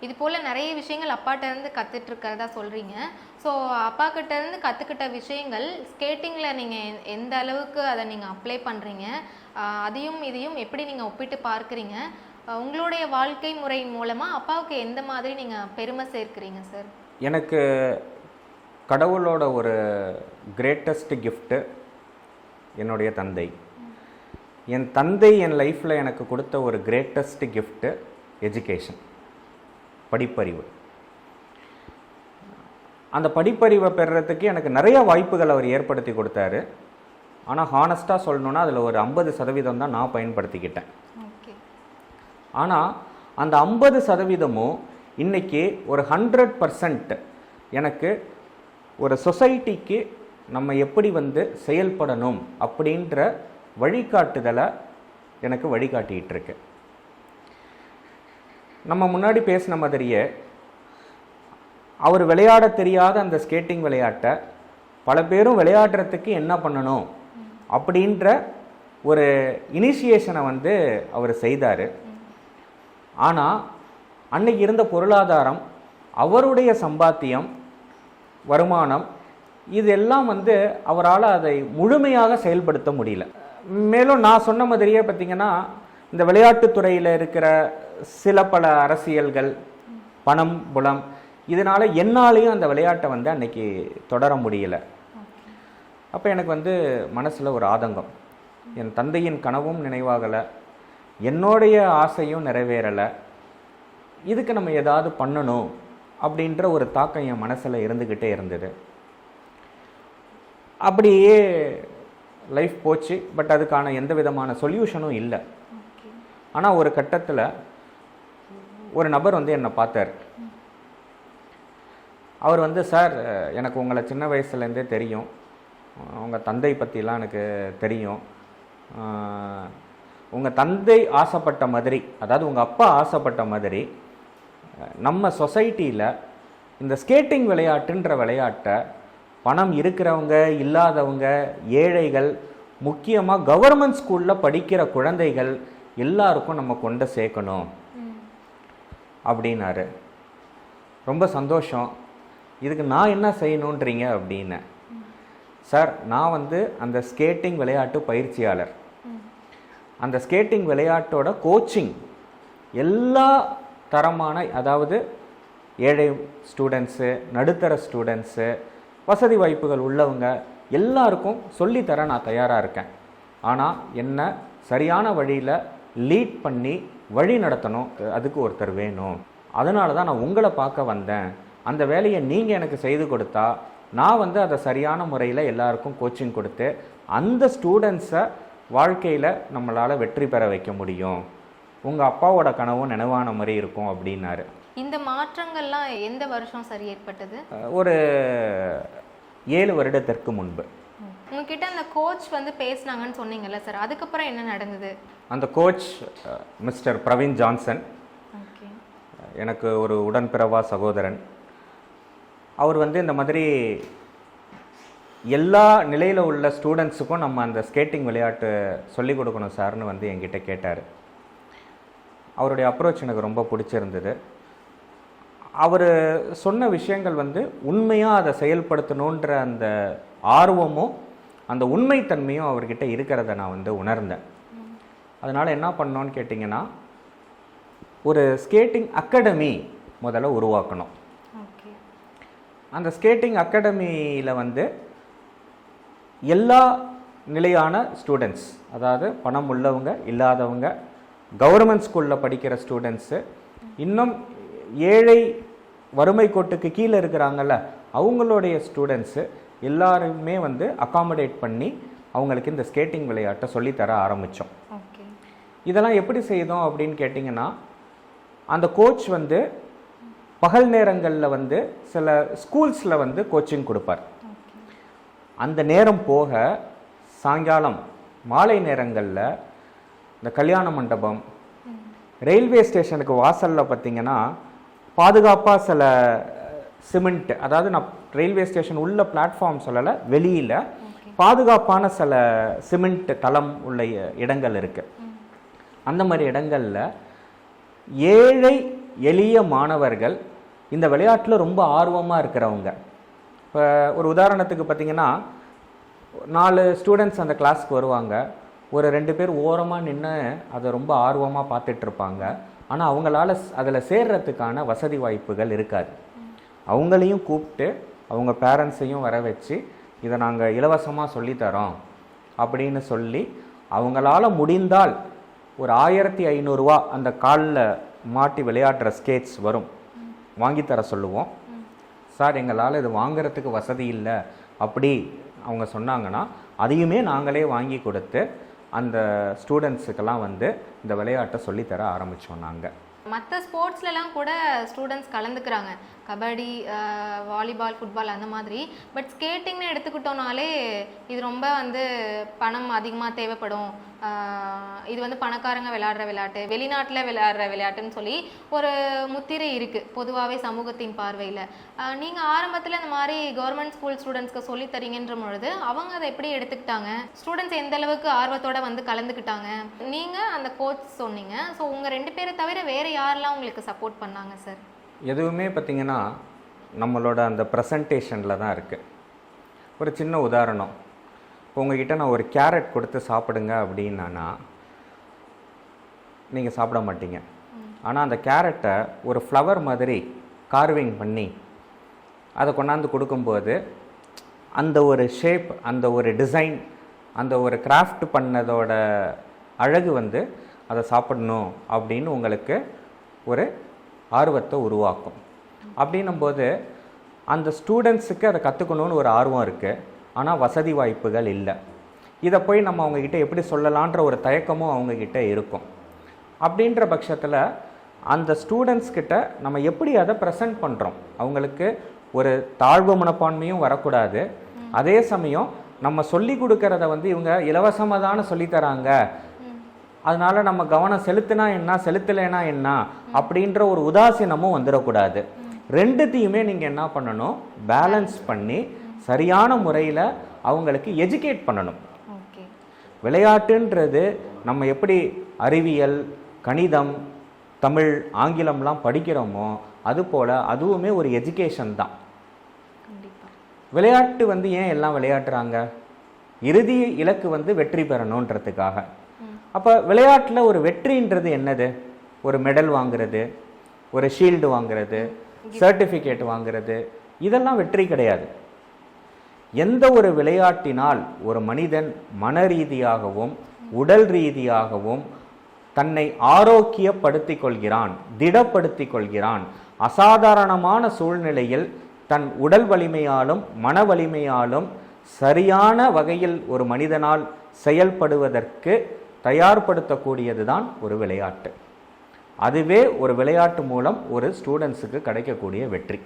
இது போல் நிறைய விஷயங்கள் அப்பாட்டேருந்து கற்றுட்டு இருக்கிறதா சொல்கிறீங்க. ஸோ அப்பா கிட்டேருந்து கற்றுக்கிட்ட விஷயங்கள் ஸ்கேட்டிங்கில் நீங்கள் எந்த அளவுக்கு அதை நீங்கள் அப்ளை பண்ணுறீங்க, அதையும் இதையும் எப்படி நீங்கள் ஒப்பிட்டு பார்க்குறீங்க, உங்களுடைய வாழ்க்கை முறை மூலமாக அப்பாவுக்கு எந்த மாதிரி நீங்கள் பெருமை சேர்க்குறீங்க சார்? எனக்கு கடவுளோட ஒரு கிரேட்டஸ்ட் கிஃப்ட்டு என்னுடைய தந்தை. என் தந்தை என் லைஃப்பில் எனக்கு கொடுத்த ஒரு கிரேட்டஸ்ட் கிஃப்ட்டு எஜுகேஷன், படிப்பறிவு. அந்த படிப்பறிவை பெறுறதுக்கு எனக்கு நிறைய வாய்ப்புகள் அவர் ஏற்படுத்தி கொடுத்தாரு. ஆனால் ஹானஸ்ட்டாக சொல்லணுன்னா அதில் ஒரு 50% தான் நான் பயன்படுத்திக்கிட்டேன். ஆனால் அந்த 50%மும் இன்றைக்கி ஒரு 100% எனக்கு ஒரு சொசைட்டிக்கு நம்ம எப்படி செயல்படணும் அப்படின்ற வழிகாட்டுதலை எனக்கு வழிகாட்டிகிட்டு இருக்கு. நம்ம முன்னாடி பேசின மாதிரியே அவர் விளையாட தெரியாத அந்த ஸ்கேட்டிங் விளையாட்டை பல பேரும் விளையாடுறதுக்கு என்ன பண்ணணும் அப்படின்ற ஒரு இனிஷியேஷனை அவர் செய்தார். ஆனால் அன்னைக்கு இருந்த பொருளாதாரம், அவருடைய சம்பாத்தியம், வருமானம், இதெல்லாம் அவரால் அதை முழுமையாக செயல்படுத்த முடியல. மேலும் நான் சொன்ன மாதிரியே பார்த்திங்கன்னா, இந்த விளையாட்டுத்துறையில் இருக்கிற சில பல அரசியல்கள், பணம், புலம், இதனால் என்னாலையும் அந்த விளையாட்டை அன்னைக்கு தொடர முடியலை. அப்போ எனக்கு மனசில் ஒரு ஆதங்கம். என் தந்தையின் கனவும் நினைவாகலை, என்னுடைய ஆசையும் நிறைவேறலை. இதுக்கு நம்ம ஏதாவது பண்ணணும் அப்படின்ற ஒரு தாக்கம் என் மனசில் இருந்துக்கிட்டே இருந்தது. அப்படியே லைஃப் போச்சு. பட் அதுக்கான எந்த விதமான சொல்யூஷனும் இல்லை. ஆனால் ஒரு கட்டத்தில் ஒரு நபர் என்னை பார்த்தார். அவர் சார், எனக்கு உங்களை சின்ன வயசுலேருந்தே தெரியும், உங்கள் தந்தை பற்றிலாம் எனக்கு தெரியும். உங்கள் தந்தை ஆசைப்பட்ட மாதிரி, அதாவது உங்கள் அப்பா ஆசைப்பட்ட மாதிரி நம்ம சொசைட்டியில் இந்த ஸ்கேட்டிங் விளையாட்டுன்ற விளையாட்டை பணம் இருக்கிறவங்க, இல்லாதவங்க, ஏழைகள், முக்கியமாக கவர்மெண்ட் ஸ்கூலில் படிக்கிற குழந்தைகள் எல்லாருக்கும் நம்ம கொண்டு சேர்க்கணும் அப்படின்னாரு. ரொம்ப சந்தோஷம். இதுக்கு நான் என்ன செய்யணுன்றீங்க அப்படின்னு. சார், நான் அந்த ஸ்கேட்டிங் விளையாட்டு பயிற்சியாளர். அந்த ஸ்கேட்டிங் விளையாட்டோட கோச்சிங் எல்லா தரமான, அதாவது ஏழை ஸ்டூடெண்ட்ஸு, நடுத்தர ஸ்டூடெண்ட்ஸு, வசதி வாய்ப்புகள் உள்ளவங்க எல்லாருக்கும் சொல்லித்தர நான் தயாராக இருக்கேன். ஆனால் என்ன சரியான வழியில் லீட் பண்ணி வழி நடத்தணும், அதுக்கு ஒருத்தர் வேணும். அதனால தான் நான் உங்களை பார்க்க வந்தேன். அந்த வேலையை நீங்கள் எனக்கு செய்து கொடுத்தா நான் அதை சரியான முறையில் எல்லாருக்கும் கோச்சிங் கொடுத்து அந்த ஸ்டூடெண்ட்ஸை வாழ்க்கையில் நம்மளால் வெற்றி பெற வைக்க முடியும். உங்கள் அப்பாவோட கனவும் நினைவான மாதிரி இருக்கும் அப்படின்னாரு. இந்த மாற்றங்கள்லாம் எந்த வருஷம் சரி ஏற்பட்டது? ஒரு 7 வருடத்திற்கு முன்பு. உங்ககிட்ட அந்த கோச் பேசினாங்கன்னு சொன்னீங்கல்ல சார், அதுக்கப்புறம் என்ன நடந்தது? அந்த கோச் மிஸ்டர் பிரவீன் ஜான்சன், எனக்கு ஒரு உடன்பிறவா சகோதரன். அவர் இந்த மாதிரி எல்லா நிலையில் உள்ள ஸ்டூடெண்ட்ஸுக்கும் நம்ம அந்த ஸ்கேட்டிங் விளையாட்டு சொல்லிக் கொடுக்கணும் சார்னு என்கிட்ட கேட்டார். அவருடைய அப்ரோச் எனக்கு ரொம்ப பிடிச்சிருந்தது. அவர் சொன்ன விஷயங்கள் உண்மையாக அதை செயல்படுத்தணுன்ற அந்த ஆர்வமும் அந்த உண்மைத்தன்மையும் அவர்கிட்ட இருக்கிறத நான் உணர்ந்தேன். அதனால் என்ன பண்ணோன்னு கேட்டிங்கன்னா, ஒரு ஸ்கேட்டிங் அகாடமி முதல்ல உருவாக்கணும். அந்த ஸ்கேட்டிங் அகாடமியில் எல்லா நிலையான ஸ்டூடெண்ட்ஸ், அதாவது பணம் உள்ளவங்க, இல்லாதவங்க, கவர்மெண்ட் ஸ்கூலில் படிக்கிற ஸ்டூடெண்ட்ஸு, இன்னும் ஏழை வறுமை கோட்டுக்கு கீழே இருக்கிறாங்கல்ல அவங்களுடைய ஸ்டூடெண்ட்ஸு எல்லாருமே அகாமடேட் பண்ணி அவங்களுக்கு இந்த ஸ்கேட்டிங் விளையாட்டை சொல்லித்தர ஆரம்பித்தோம். இதெல்லாம் எப்படி செய்தோம் அப்படின்னு கேட்டிங்கன்னா, அந்த கோச் பகல் நேரங்களில் சில ஸ்கூல்ஸில் கோச்சிங் கொடுப்பார். அந்த நேரம் போக சாயங்காலம் மாலை நேரங்களில் இந்த கல்யாண மண்டபம், ரயில்வே ஸ்டேஷனுக்கு வாசலில் பார்த்திங்கன்னா பாதுகாப்பாக சில சிமெண்ட், அதாவது நான் ரயில்வே ஸ்டேஷன் உள்ள பிளாட்ஃபார்ம் சொல்லலை, வெளியில் பாதுகாப்பான சில சிமெண்ட் தளம் உள்ள இடங்கள் இருக்குது. அந்த மாதிரி இடங்களில் ஏழை எளிய மாணவர்கள் இந்த விளையாட்டில் ரொம்ப ஆர்வமாக இருக்கிறவங்க. இப்போ ஒரு உதாரணத்துக்கு பார்த்தீங்கன்னா 4 ஸ்டூடெண்ட்ஸ் அந்த கிளாஸ்க்கு வருவாங்க. ஒரு 2 பேர் ஓரமாக நின்று அதை ரொம்ப ஆர்வமாக பார்த்துட்ருப்பாங்க. ஆனால் அவங்களால அதில் சேர்றதுக்கான வசதி வாய்ப்புகள் இருக்காது. அவங்களையும் கூப்பிட்டு அவங்க பேரண்ட்ஸையும் வர வச்சு இதை நாங்கள் இலவசமாக சொல்லித்தரோம் அப்படின்னு சொல்லி அவங்களால முடிந்தால் ஒரு 1500 ரூபா அந்த காலில் மாட்டி விளையாடுற ஸ்கேட்ஸ் வரும், வாங்கித்தர சொல்லுவோம். சார் எங்களால் இது வாங்குறதுக்கு வசதி இல்லை அப்படி அவங்க சொன்னாங்கன்னா அதையுமே நாங்களே வாங்கி கொடுத்து அந்த ஸ்டூடெண்ட்ஸுக்கெல்லாம் இந்த விளையாட்டை சொல்லித்தர ஆரம்பித்தோம். நாங்கள் மற்ற ஸ்போர்ட்ஸ்லலாம் கூட ஸ்டூடெண்ட்ஸ் கலந்துக்கிறாங்க, கபடி, வாலிபால், ஃபுட்பால் அந்த மாதிரி. பட் ஸ்கேட்டிங்னு எடுத்துக்கிட்டோனாலே இது ரொம்ப பணம் அதிகமாக தேவைப்படும், இது பணக்காரங்க விளையாடுற விளையாட்டு, வெளிநாட்டில் விளையாடுற விளையாட்டுன்னு சொல்லி ஒரு முத்திரை இருக்குது பொதுவாகவே சமூகத்தின் பார்வையில். நீங்கள் ஆரம்பத்தில் இந்த மாதிரி கவர்மெண்ட் ஸ்கூல் ஸ்டூடெண்ட்ஸ்க்கு சொல்லித்தரீங்கன்ற பொழுது அவங்க அதை எப்படி எடுத்துக்கிட்டாங்க? ஸ்டூடெண்ட்ஸ் எந்த அளவுக்கு ஆர்வத்தோடு கலந்துக்கிட்டாங்க? நீங்கள் அந்த கோச் சொன்னீங்க, ஸோ உங்கள் 2 பேரை தவிர வேறு யாரெல்லாம் உங்களுக்கு சப்போர்ட் பண்ணாங்க சார்? எதுவுமே பார்த்திங்கன்னா நம்மளோட அந்த ப்ரெசன்டேஷனில் தான் இருக்குது. ஒரு சின்ன உதாரணம், இப்போ உங்ககிட்ட நான் ஒரு கேரட் கொடுத்து சாப்பிடுங்க அப்படின்னா நீங்கள் சாப்பிட மாட்டீங்க. ஆனால் அந்த கேரட்டை ஒரு ஃப்ளவர் மாதிரி கார்விங் பண்ணி அதை கொண்டாந்து கொடுக்கும்போது அந்த ஒரு ஷேப், அந்த ஒரு டிசைன், அந்த ஒரு கிராஃப்ட் பண்ணதோட அழகு அதை சாப்பிடணும் அப்படின்னு உங்களுக்கு ஒரு ஆர்வத்தை உருவாக்கும். அப்படின்னும்போது அந்த ஸ்டூடெண்ட்ஸுக்கு அதை கற்றுக்கணுன்னு ஒரு ஆர்வம் இருக்குது, ஆனால் வசதி வாய்ப்புகள் இல்லை. இதை போய் நம்ம அவங்கக்கிட்ட எப்படி சொல்லலான்ற ஒரு தயக்கமும் அவங்கக்கிட்ட இருக்கும். அப்படின்ற பட்சத்தில் அந்த ஸ்டூடெண்ட்ஸ்கிட்ட நம்ம எப்படி அதை ப்ரெசென்ட் பண்ணுறோம், அவங்களுக்கு ஒரு தாழ்வு மனப்பான்மையும் வரக்கூடாது. அதே சமயம் நம்ம சொல்லி கொடுக்கறத இவங்க இலவசமாக தானே சொல்லித்தராங்க, அதனால் நம்ம கவனம் செலுத்தினா என்ன செலுத்தலைன்னா என்ன அப்படின்ற ஒரு உதாசீனமும் வந்துடக்கூடாது. ரெண்டுத்தையுமே நீங்கள் என்ன பண்ணணும், பேலன்ஸ் பண்ணி சரியான முறையில் அவங்களுக்கு எஜுகேட் பண்ணணும். விளையாட்டுன்றது நம்ம எப்படி அறிவியல், கணிதம், தமிழ், ஆங்கிலம்லாம் படிக்கிறோமோ அதுபோல் அதுவுமே ஒரு எஜுகேஷன் தான். விளையாட்டு ஏன் எல்லாம் விளையாடுறாங்க? இறுதி இலக்கு வெற்றி பெறணுன்றதுக்காக. அப்போ விளையாட்டில் ஒரு வெற்றின்றது என்னது? ஒரு மெடல் வாங்குறது, ஒரு ஷீல்டு வாங்குறது, சர்டிஃபிகேட் வாங்குறது, இதெல்லாம் வெற்றி கிடையாது. எந்த ஒரு விளையாட்டினால் ஒரு மனிதன் மன ரீதியாகவும் உடல் ரீதியாகவும் தன்னை ஆரோக்கியப்படுத்திக் கொள்கிறான், திடப்படுத்திக் கொள்கிறான், அசாதாரணமான சூழ்நிலையில் தன் உடல் வலிமையாலும் மன வலிமையாலும் சரியான வகையில் ஒரு மனிதனால் செயல்படுவதற்கு தயார்படுத்தக்கூடியது தான் ஒரு விளையாட்டு. அதுவே ஒரு விளையாட்டு மூலம் ஒரு ஸ்டூடெண்ட்ஸுக்கு கிடைக்கக்கூடிய வெற்றி.